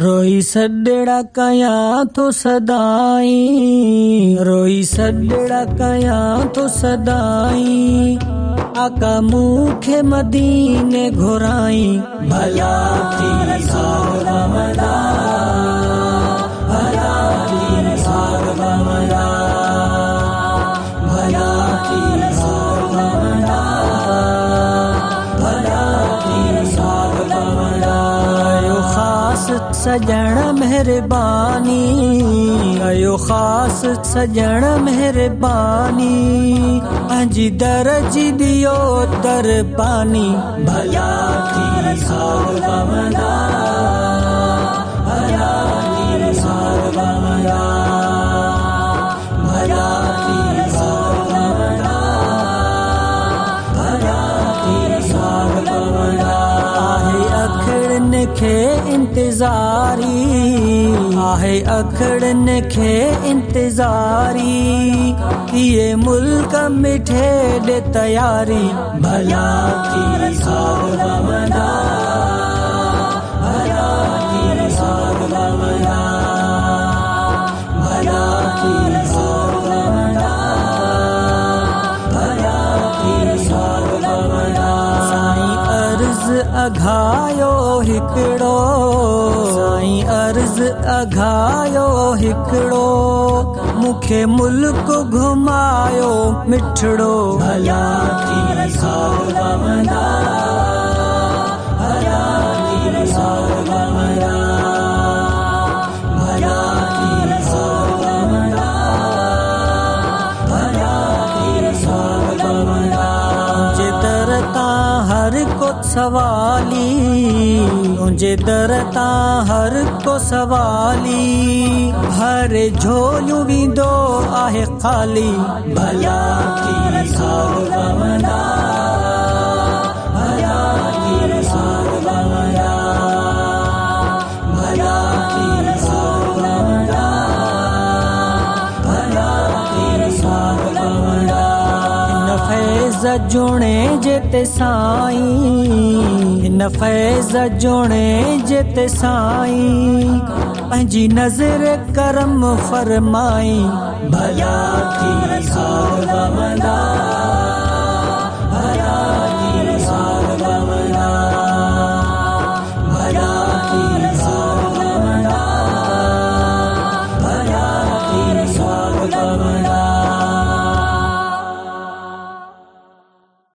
रोई सॾड़ा कयां तो सदाई, रोई सॾड़ा कयां तो सदाई, आका मूंखे मदीने घुराई, भला थी साग बमला, भला थी साग बमला, भला थी साग बमला, भला थी साग बमला। आयो ख़ास सजण मेहरबानी, आयो ख़ास सजण मेहरबानी, पंहिंजी दर्जी दियो दरबानी, भला थी साग बमला, भला थी साग बमला, भला थी साग बमला, भला थी साग बमला। आहे अखड़न खे इंतज़ारी, आहे अखड़न खे इंतज़ारी, ये मुल्क मिठे दे तैयारी, भला थी साग बमला, भला थी साग बमला, भला थी साग बमला, भला थी साग बमला। साईं अर्ज़ अघायो हिकिड़ो, साईं अर्ज़ अघायो हिकिड़ो, मूंखे मुल्क घुमायो मिठड़ो, भला थी साग बमला, भला थी साग बमला, भला थी साग बमला, भला थी साग बमला। तुंहिंजे दर तां हर को सवाली, तुंहिंजे दर तां हर को सवाली, हर झोलियूं वेंदो आहे ख़ाली, भला थी साग बमला, भला थी साग बमला, भला थी साग बमला, भला थी साग बमला। हिन फैज़ जुणे जेते साईं, हिन फैज़ जुणे जेते साईं, पंहिंजी नज़र करम फरमाई, भला थी साग बमला।